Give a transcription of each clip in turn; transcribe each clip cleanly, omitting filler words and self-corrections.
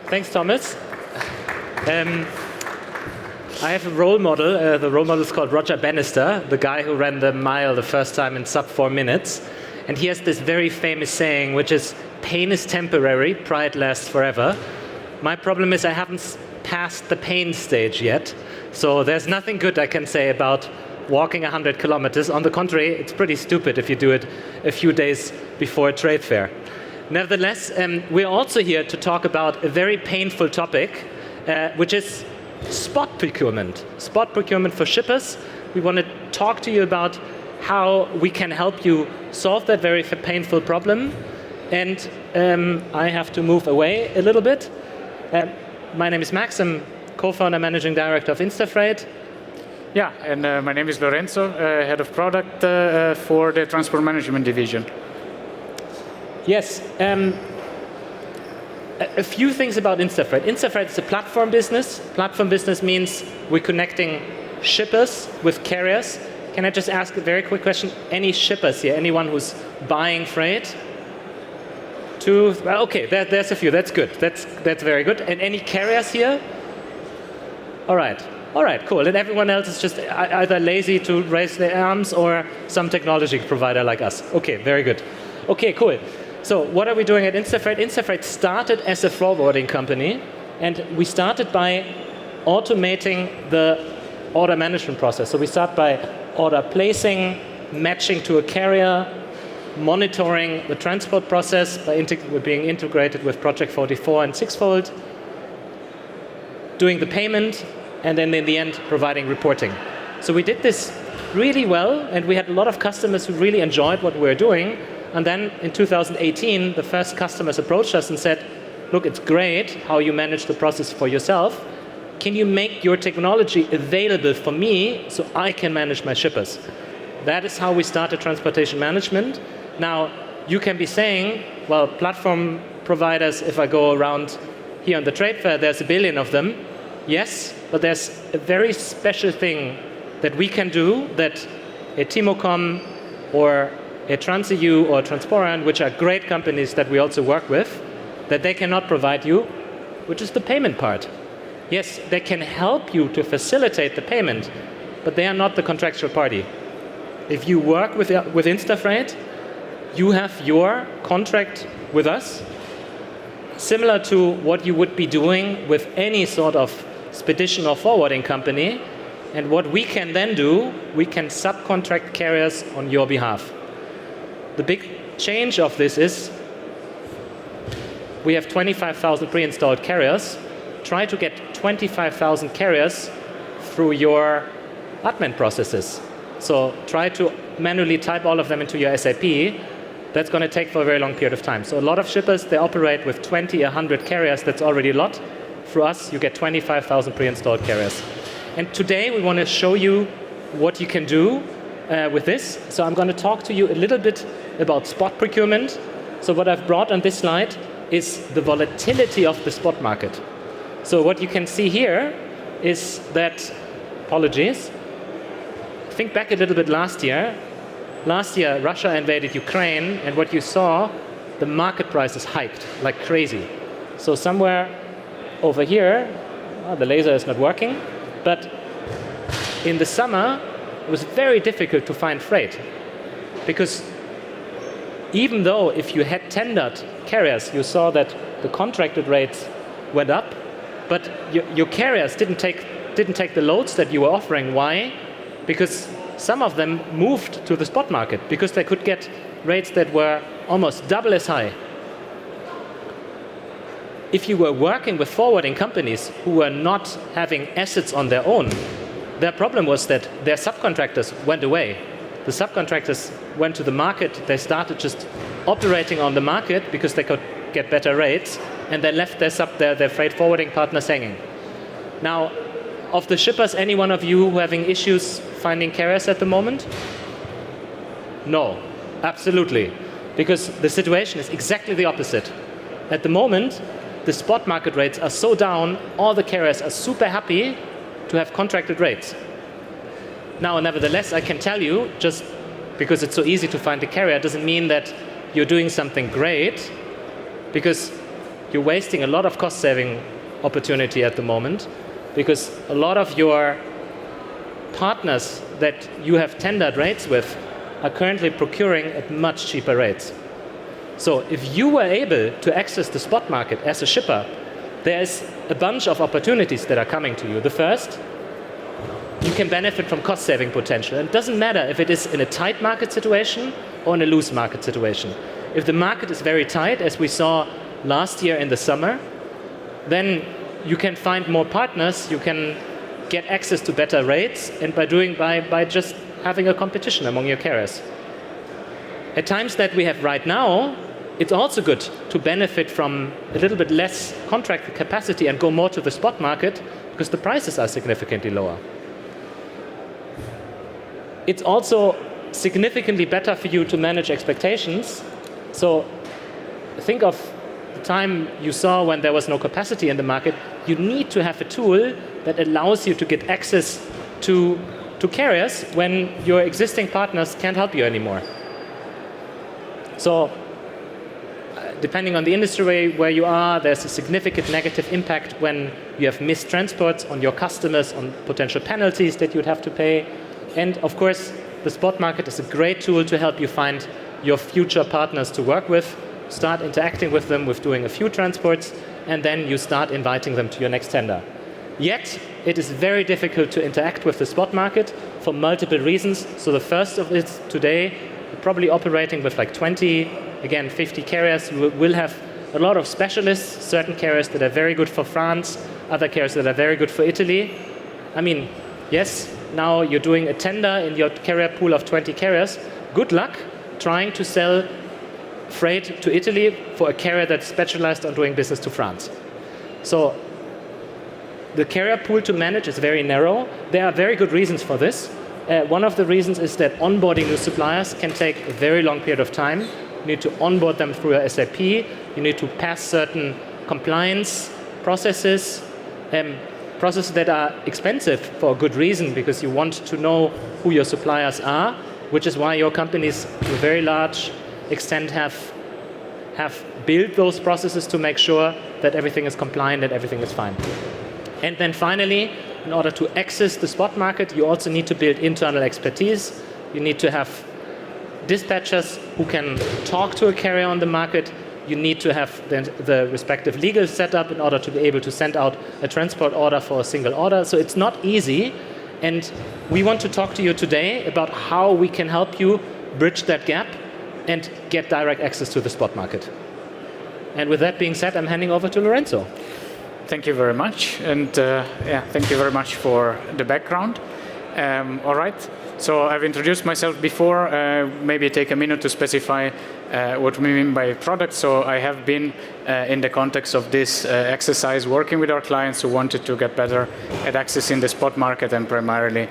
Thanks, Thomas. I have a role model. The role model is called Roger Bannister, the guy who ran the mile the first time in sub 4 minutes. And he has this very famous saying, which is, pain is temporary, pride lasts forever. My problem is I haven't passed the pain stage yet. So there's nothing good I can say about walking 100 kilometers. On the contrary, it's pretty stupid if you do it a few days before a trade fair. Nevertheless, we're also here to talk about a very painful topic, which is spot procurement. Spot procurement for shippers. We want to talk to you about how we can help you solve that very painful problem. And I have to move away a little bit. My name is Max. I'm co-founder, managing director of InstaFreight. Yeah, and my name is Lorenzo, head of product for the transport management division. Yes. A few things about InstaFreight. InstaFreight is a platform business. Platform business means we're connecting shippers with carriers. Can I just ask a very quick question? Any shippers here? Anyone who's buying freight? Well, okay, there's a few. That's good. That's very good. And any carriers here? All right, cool. And everyone else is just either lazy to raise their arms or some technology provider like us. Okay, very good. Okay, cool. So what are we doing at InstaFreight? InstaFreight started as a forwarding company, and we started by automating the order management process. So we start by order placing, matching to a carrier, monitoring the transport process by being integrated with Project 44 and Sixfold, doing the payment, and then in the end providing reporting. So we did this really well, and we had a lot of customers who really enjoyed what we were doing. And then in 2018, the first customers approached us and said, look, it's great how you manage the process for yourself. Can you make your technology available for me so I can manage my shippers? That is how we started transportation management. Now, you can be saying, well, platform providers, if I go around here on the trade fair, there's 1 billion of them. Yes, but there's a very special thing that we can do that a Timocom or a TransEU or Transporan, which are great companies that we also work with, that they cannot provide you, which is the payment part. Yes, they can help you to facilitate the payment, but they are not the contractual party. If you work with InstaFreight, you have your contract with us, similar to what you would be doing with any sort of spedition or forwarding company. And what we can then do, we can subcontract carriers on your behalf. The big change of this is we have 25,000 pre-installed carriers. Try to get 25,000 carriers through your admin processes. So try to manually type all of them into your SAP. That's going to take for a very long period of time. So a lot of shippers, they operate with 20, 100 carriers. That's already a lot. For us, you get 25,000 pre-installed carriers. And today we want to show you what you can do with this. So I'm going to talk to you a little bit about spot procurement. So what I've brought on this slide is the volatility of the spot market. So what you can see here is that, apologies, think back a little bit last year. Last year, Russia invaded Ukraine, and what you saw, the market prices hiked like crazy. So somewhere over here, the laser is not working, but in the summer, it was very difficult to find freight. Because even though if you had tendered carriers, you saw that the contracted rates went up, but your carriers didn't take the loads that you were offering. Why? Because some of them moved to the spot market because they could get rates that were almost double as high. If you were working with forwarding companies who were not having assets on their own, their problem was that their subcontractors went away. The subcontractors went to the market. They started just operating on the market because they could get better rates, and they left their freight forwarding partners hanging. Now, of the shippers, any one of you who having issues finding carriers at the moment? No, absolutely. Because the situation is exactly the opposite. At the moment, the spot market rates are so down, all the carriers are super happy to have contracted rates. Now, nevertheless, I can tell you, just because it's so easy to find a carrier doesn't mean that you're doing something great, because you're wasting a lot of cost-saving opportunity at the moment, because a lot of your partners that you have tendered rates with are currently procuring at much cheaper rates. So if you were able to access the spot market as a shipper, there's a bunch of opportunities that are coming to you. The first, you can benefit from cost-saving potential. And it doesn't matter if it is in a tight market situation or in a loose market situation. If the market is very tight, as we saw last year in the summer, then you can find more partners, you can get access to better rates, and by just having a competition among your carriers. At times that we have right now, it's also good to benefit from a little bit less contract capacity and go more to the spot market, because the prices are significantly lower. It's also significantly better for you to manage expectations. So think of the time you saw when there was no capacity in the market. You need to have a tool that allows you to get access to carriers when your existing partners can't help you anymore. So depending on the industry where you are, there's a significant negative impact when you have missed transports on your customers, on potential penalties that you'd have to pay. And of course, the spot market is a great tool to help you find your future partners to work with, start interacting with them with doing a few transports, and then you start inviting them to your next tender. Yet, it is very difficult to interact with the spot market for multiple reasons. So the first of it today, we're probably operating with like 20, again, 50 carriers. We will have a lot of specialists, certain carriers that are very good for France, other carriers that are very good for Italy. I mean, yes, now you're doing a tender in your carrier pool of 20 carriers. Good luck trying to sell freight to Italy for a carrier that's specialized on doing business to France. So the carrier pool to manage is very narrow. There are very good reasons for this. One of the reasons is that onboarding new suppliers can take a very long period of time. You need to onboard them through your SAP. You need to pass certain compliance processes, processes that are expensive for a good reason, because you want to know who your suppliers are, which is why your companies, to a very large extent, have built those processes to make sure that everything is compliant and everything is fine. And then finally, in order to access the spot market, you also need to build internal expertise. You need to have dispatchers who can talk to a carrier on the market. You need to have the respective legal setup in order to be able to send out a transport order for a single order. So it's not easy. And we want to talk to you today about how we can help you bridge that gap and get direct access to the spot market. And with that being said, I'm handing over to Lorenzo. Thank you very much, and thank you very much for the background. All right, so I've introduced myself before. Maybe take a minute to specify what we mean by product. So I have been in the context of this exercise working with our clients who wanted to get better at accessing the spot market and primarily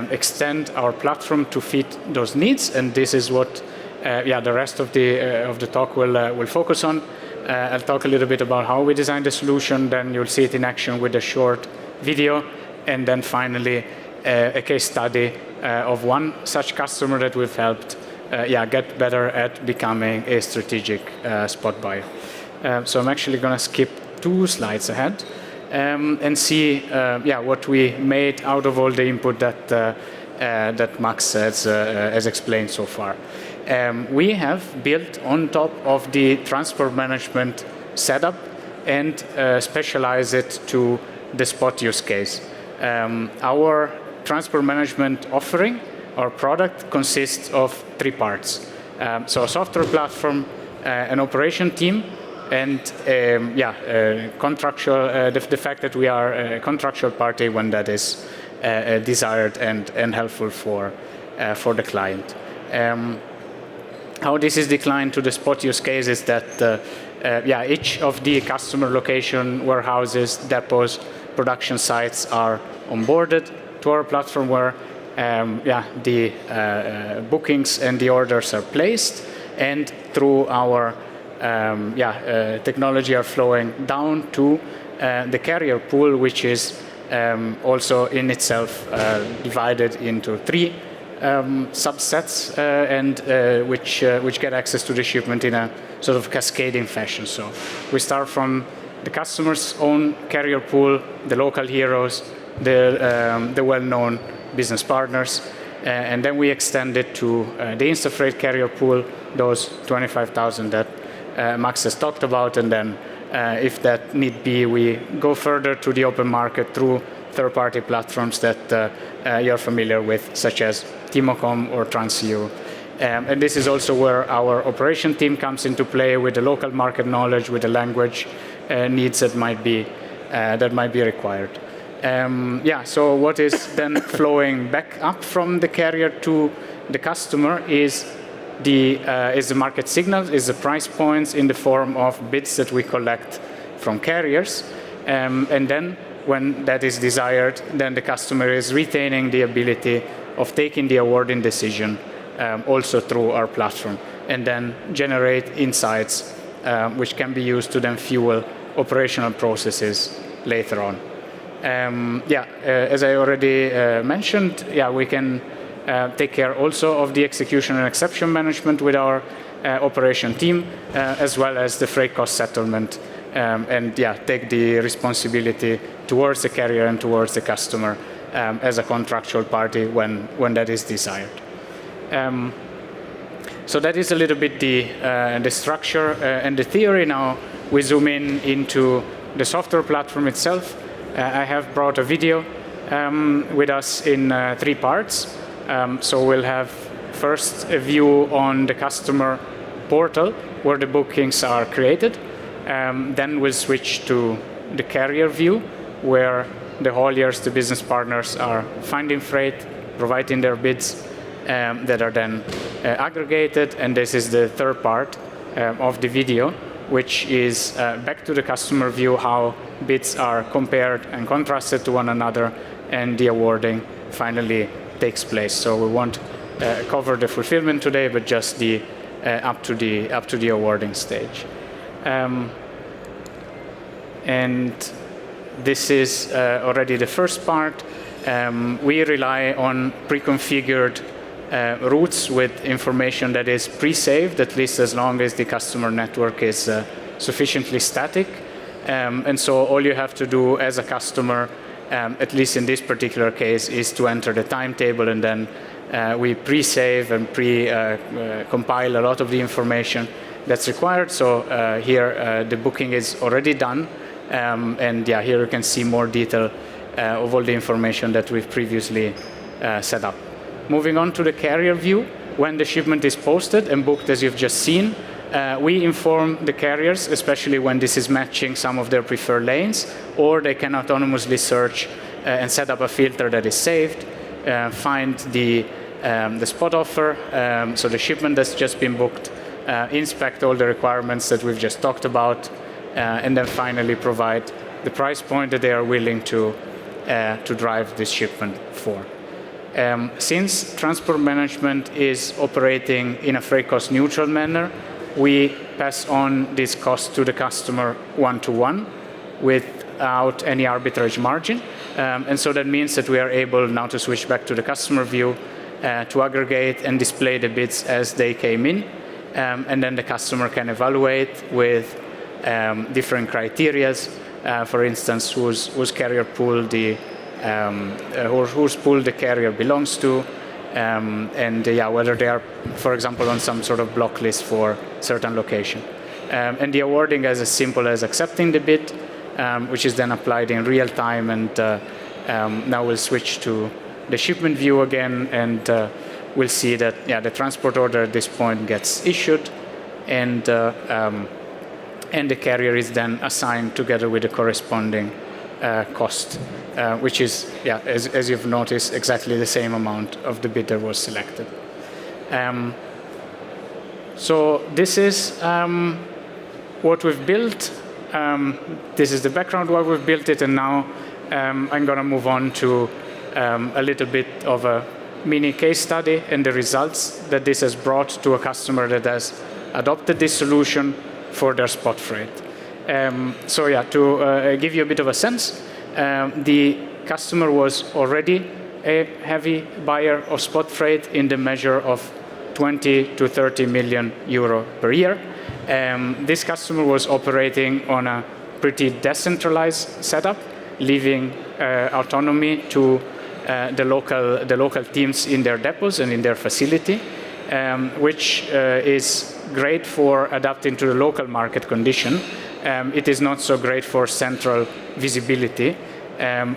extend our platform to fit those needs. And this is what the rest of the talk will focus on. I'll talk a little bit about how we designed the solution, then you'll see it in action with a short video, and then finally a case study of one such customer that we've helped get better at becoming a strategic spot buyer. So I'm actually going to skip 2 slides ahead and see what we made out of all the input that Max has explained so far. We have built on top of the transport management setup and specialize it to the spot use case. Our transport management offering, our product, consists of 3 parts. So a software platform, an operation team, and contractual, the fact that we are a contractual party when that is desired and helpful for the client. How this is declined to the spot use case is that each of the customer location, warehouses, depots, production sites are onboarded to our platform where the bookings and the orders are placed, and through our technology are flowing down to the carrier pool, which is also in itself divided into 3 subsets and which get access to the shipment in a sort of cascading fashion. So we start from the customer's own carrier pool, the local heroes, the well-known business partners, and then we extend it to the InstaFreight carrier pool, those 25,000 that Max has talked about, and then if that need be, we go further to the open market through third-party platforms that you're familiar with, such as Timocom or TransEU. And this is also where our operation team comes into play with the local market knowledge, with the language needs that might be required. So what is then flowing back up from the carrier to the customer is the market signal, is the price points in the form of bids that we collect from carriers. And then when that is desired, then the customer is retaining the ability of taking the awarding decision also through our platform, and then generate insights which can be used to then fuel operational processes later on. As I already mentioned, we can take care also of the execution and exception management with our operation team, as well as the freight cost settlement, and take the responsibility towards the carrier and towards the customer as a contractual party when that is desired. So that is a little bit the structure and the theory. Now we zoom into the software platform itself. I have brought a video with us in 3 parts. So we'll have first a view on the customer portal where the bookings are created. Then we'll switch to the carrier view where the hauliers, the business partners, are finding freight, providing their bids that are then aggregated. And this is the third part of the video, which is back to the customer view, how bids are compared and contrasted to one another, and the awarding finally takes place. So we won't cover the fulfillment today, but just the up to the awarding stage. And this is already the first part. We rely on pre-configured routes with information that is pre-saved, at least as long as the customer network is sufficiently static. And so all you have to do as a customer, at least in this particular case, is to enter the timetable, and then we pre-save and compile a lot of the information that's required. So here the booking is already done, and here you can see more detail of all the information that we've previously set up. Moving on to the carrier view, when the shipment is posted and booked, as you've just seen, we inform the carriers, especially when this is matching some of their preferred lanes, or they can autonomously search and set up a filter that is saved, find the spot offer, so the shipment that's just been booked, inspect all the requirements that we've just talked about, and then finally provide the price point that they are willing to drive this shipment for. Since transport management is operating in a freight cost neutral manner, we pass on this cost to the customer one-to-one without any arbitrage margin. And so that means that we are able now to switch back to the customer view to aggregate and display the bids as they came in. And then the customer can evaluate with different criterias, for instance, whose carrier pool or whose pool the carrier belongs to, and whether they are, for example, on some sort of block list for certain location. And the awarding is as simple as accepting the bid, which is then applied in real time. And now we'll switch to the shipment view again, and we'll see that the transport order at this point gets issued, and the carrier is then assigned together with the corresponding cost, which is, as you've noticed, exactly the same amount of the bid that was selected. So this is what we've built. This is the background why we've built it, and now I'm going to move on to a little bit of a mini case study and the results that this has brought to a customer that has adopted this solution for their spot freight. To give you a bit of a sense, the customer was already a heavy buyer of spot freight in the measure of 20 to 30 million euro per year. This customer was operating on a pretty decentralized setup, leaving autonomy to the local teams in their depots and in their facility, which is great for adapting to the local market condition. It is not so great for central visibility to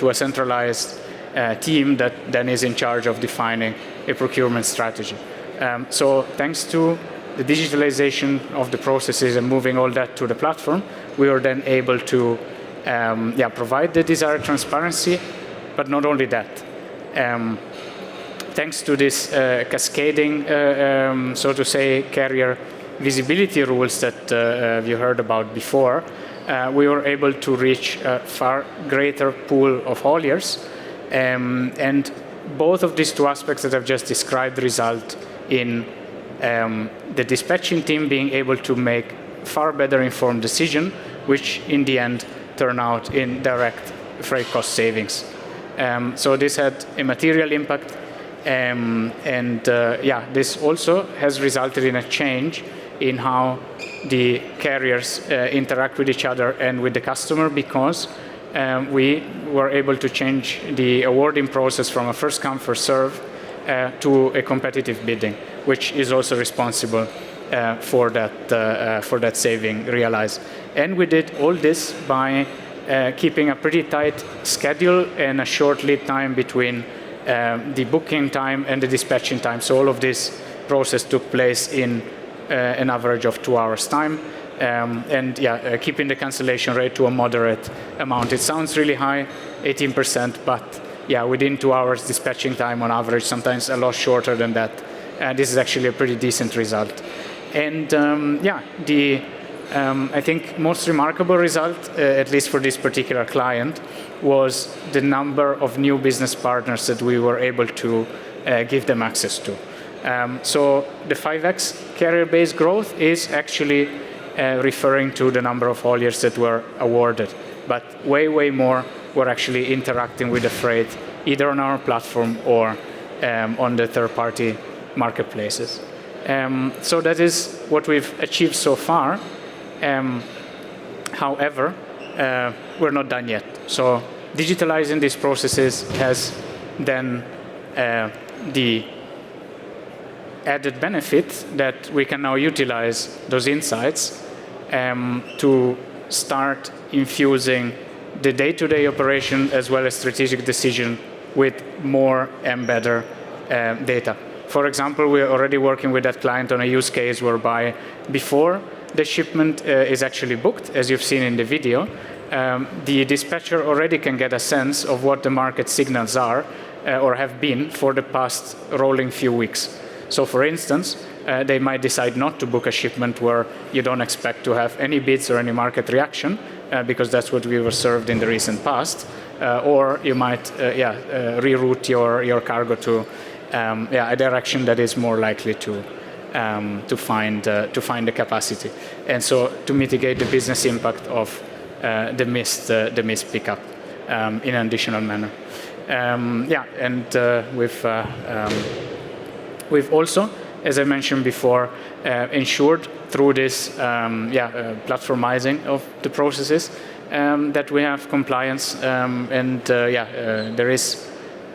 a centralized team that then is in charge of defining a procurement strategy. So thanks to the digitalization of the processes and moving all that to the platform, we were then able to provide the desired transparency, but not only that. Thanks to this cascading, so to say, carrier visibility rules that you heard about before, we were able to reach a far greater pool of hauliers. And both of these two aspects that I've just described result in the dispatching team being able to make far better informed decision, which in the end turn out in direct freight cost savings. So this had a material impact, this also has resulted in a change in how the carriers interact with each other and with the customer, because we were able to change the awarding process from a first come, first serve to a competitive bidding, which is also responsible for that saving realized. And we did all this by keeping a pretty tight schedule and a short lead time between the booking time and the dispatching time. So all of this process took place in an average of 2 hours time. Keeping the cancellation rate to a moderate amount. It sounds really high, 18%, but within 2 hours dispatching time on average, sometimes a lot shorter than that. This is actually a pretty decent result. And I think most remarkable result, at least for this particular client, was the number of new business partners that we were able to give them access to. So the 5x carrier-based growth is actually referring to the number of hauliers that were awarded. But way more were actually interacting with the freight, either on our platform or on the third-party marketplaces. So that is what we've achieved so far. However, we're not done yet. So digitalizing these processes has then the added benefit that we can now utilize those insights to start infusing the day-to-day operation as well as strategic decision with more and better data. For example, we're already working with that client on a use case whereby before the shipment is actually booked, as you've seen in the video, the dispatcher already can get a sense of what the market signals are or have been for the past rolling few weeks. So for instance, they might decide not to book a shipment where you don't expect to have any bids or any market reaction, because that's what we were served in the recent past, or you might reroute your cargo to a direction that is more likely to find the capacity, and so to mitigate the business impact of the missed pickup in an additional manner. We've also, as I mentioned before, ensured through this platformizing of the processes that we have compliance, there is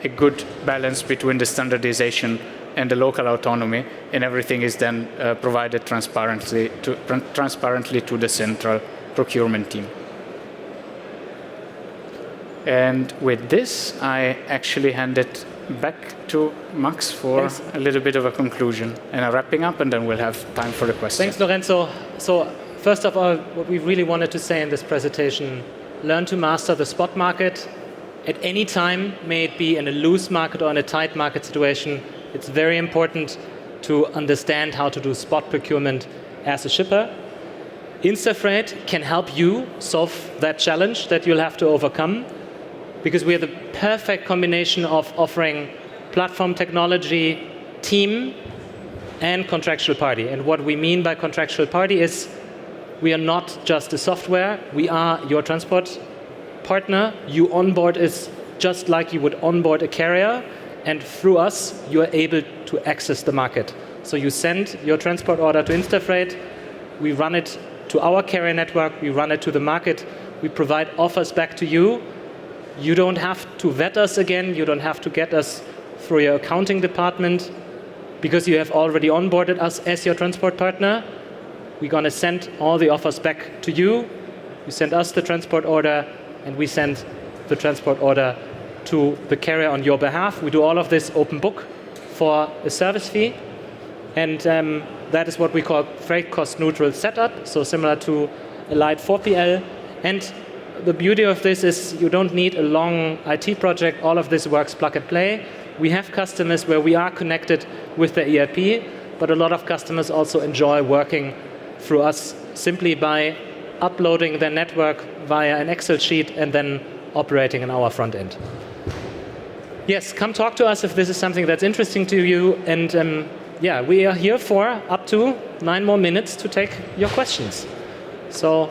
a good balance between the standardization and the local autonomy, and everything is then provided transparently to the central procurement team. And with this, I actually hand it back to Max for a little bit of a conclusion and a wrapping up, and then we'll have time for the questions. Thanks, Lorenzo. So first of all, what we really wanted to say in this presentation, learn to master the spot market at any time, may it be in a loose market or in a tight market situation. It's very important to understand how to do spot procurement as a shipper. InstaFreight can help you solve that challenge that you'll have to overcome, because we are the perfect combination of offering platform technology, team, and contractual party. And what we mean by contractual party is we are not just a software, we are your transport partner, you onboard us just like you would onboard a carrier, and through us, you are able to access the market. So you send your transport order to InstaFreight, we run it to our carrier network, we run it to the market, we provide offers back to you. You don't have to vet us again, you don't have to get us through your accounting department, because you have already onboarded us as your transport partner. We're going to send all the offers back to you. You send us the transport order, and we send the transport order to the carrier on your behalf. We do all of this open book for a service fee, and that is what we call freight cost neutral setup, so similar to a light 4PL. And the beauty of this is you don't need a long IT project. All of this works plug and play. We have customers where we are connected with the ERP, but a lot of customers also enjoy working through us simply by uploading their network via an Excel sheet and then operating in our front end. Yes, come talk to us if this is something that's interesting to you. And yeah, we are here for up to 9 more minutes to take your questions. So,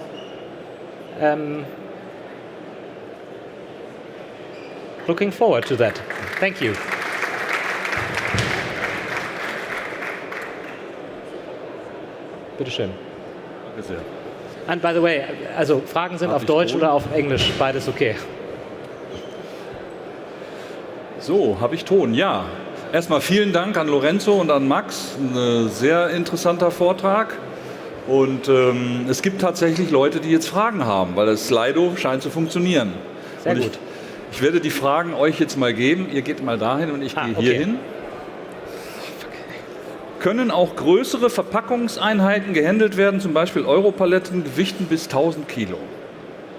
looking forward to that. Thank you. Bitte schön. Danke sehr. And by the way, also Fragen sind auf Deutsch oder auf Englisch, beides okay. So, habe ich Ton, ja. Erstmal vielen Dank an Lorenzo und an Max. Ein sehr interessanter Vortrag. Und es gibt tatsächlich Leute, die jetzt Fragen haben, weil das Slido scheint zu funktionieren. Sehr gut. Ich werde die Fragen euch jetzt mal geben. Ihr geht mal dahin und ich gehe hier hin. Können auch größere Verpackungseinheiten gehandelt werden, zum Beispiel Europaletten, Gewichten bis 1000 Kilo?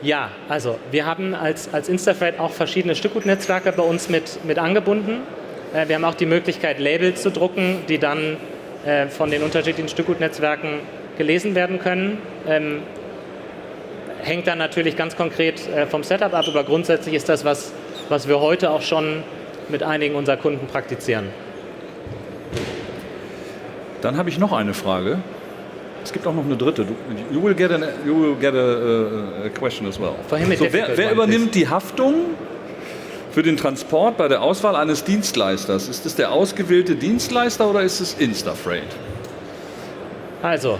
Ja, also wir haben als InstaFreight auch verschiedene Stückgutnetzwerke bei uns mit angebunden. Wir haben auch die Möglichkeit, Labels zu drucken, die dann von den unterschiedlichen Stückgutnetzwerken gelesen werden können. Hängt dann natürlich ganz konkret vom Setup ab, aber grundsätzlich ist das was wir heute auch schon mit einigen unserer Kunden praktizieren. Dann habe ich noch eine Frage. Es gibt auch noch eine dritte. You will get a question as well. So, wer übernimmt die Haftung für den Transport bei der Auswahl eines Dienstleisters? Ist es der ausgewählte Dienstleister oder ist es InstaFreight? Also,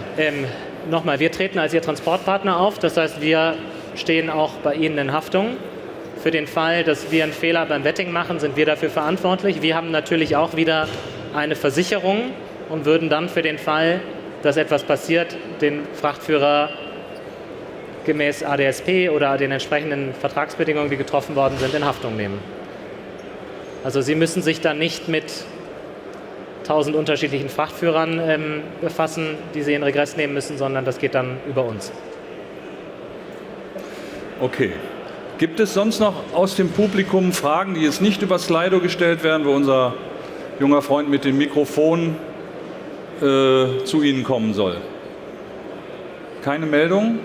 nochmal, wir treten als Ihr Transportpartner auf. Das heißt, wir stehen auch bei Ihnen in Haftung. Für den Fall, dass wir einen Fehler beim Vetting machen, sind wir dafür verantwortlich. Wir haben natürlich auch wieder eine Versicherung und würden dann für den Fall, dass etwas passiert, den Frachtführer gemäß ADSP oder den entsprechenden Vertragsbedingungen, die getroffen worden sind, in Haftung nehmen. Also Sie müssen sich dann nicht mit 1000 unterschiedlichen Frachtführern befassen, die Sie in Regress nehmen müssen, sondern das geht dann über uns. Okay. Gibt es sonst noch aus dem Publikum Fragen, die jetzt nicht über Slido gestellt werden, wo unser junger Freund mit dem Mikrofon zu Ihnen kommen soll? Keine Meldung?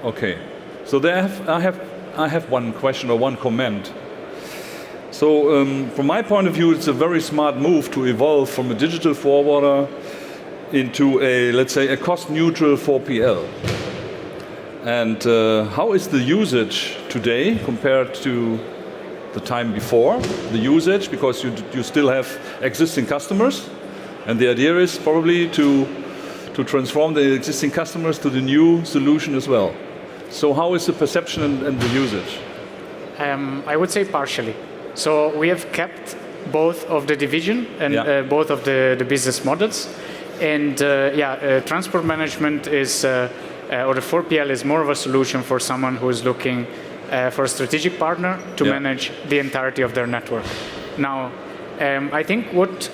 Okay. So I have one question or one comment. So from my point of view, it's a very smart move to evolve from a digital forwarder into a, let's say, a cost-neutral 4PL. And how is the usage today compared to the time before? The usage, because you still have existing customers, and the idea is probably to transform the existing customers to the new solution as well. So how is the perception and the usage? I would say partially. So we have kept both of the division and both of the business models. And transport management is, or the 4PL is more of a solution for someone who is looking for a strategic partner to manage the entirety of their network. Now, I think what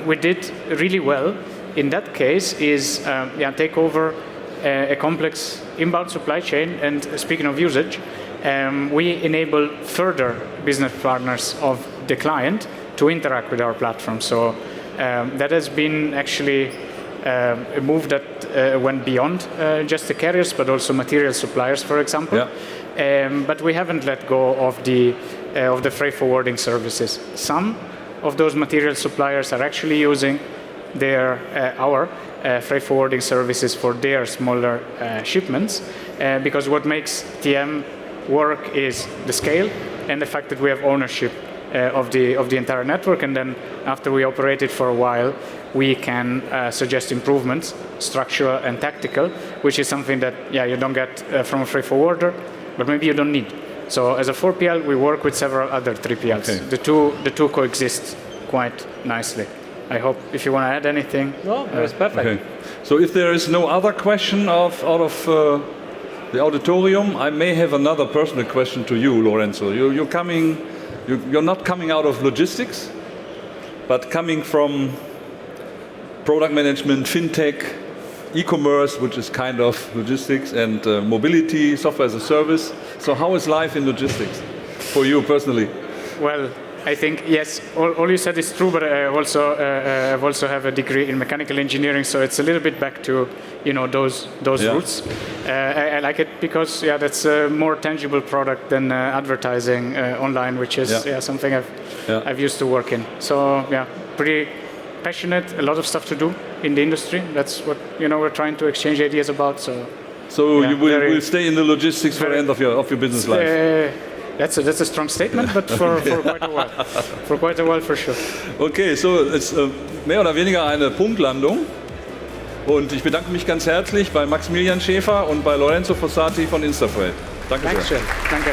we did really well in that case is take over a complex inbound supply chain. And speaking of usage, we enable further business partners of the client to interact with our platform. So that has been actually a move that went beyond just the carriers, but also material suppliers, for example. But we haven't let go of the freight forwarding services. Some of those material suppliers are actually using our freight forwarding services for their smaller shipments, because what makes TM work is the scale and the fact that we have ownership of the entire network, and then after we operate it for a while, we can suggest improvements, structural and tactical, which is something that you don't get from a freight forwarder, but maybe you don't need. So as a 4PL, we work with several other 3PLs. Okay. The two coexist quite nicely. I hope if you want to add anything. No, that's perfect. Okay. So if there is no other question out of the auditorium, I may have another personal question to you, Lorenzo. You're not coming out of logistics, but coming from product management, fintech, e-commerce, which is kind of logistics, and mobility, software as a service. So how is life in logistics for you personally? Well, I think, yes, all you said is true, but I also have a degree in mechanical engineering, so it's a little bit back to those roots. I like it because that's a more tangible product than advertising online, which is something I've used to work in. So pretty passionate, a lot of stuff to do in the industry. That's what we're trying to exchange ideas about. So you will stay in the logistics for the end of your business life. That's a strong statement, but for quite a while. For quite a while, for sure. Okay, so es ist mehr oder weniger eine Punktlandung. Und ich bedanke mich ganz herzlich bei Maximilian Schaefer und bei Lorenzo Fossati von InstaFreight. Danke sehr. Danke.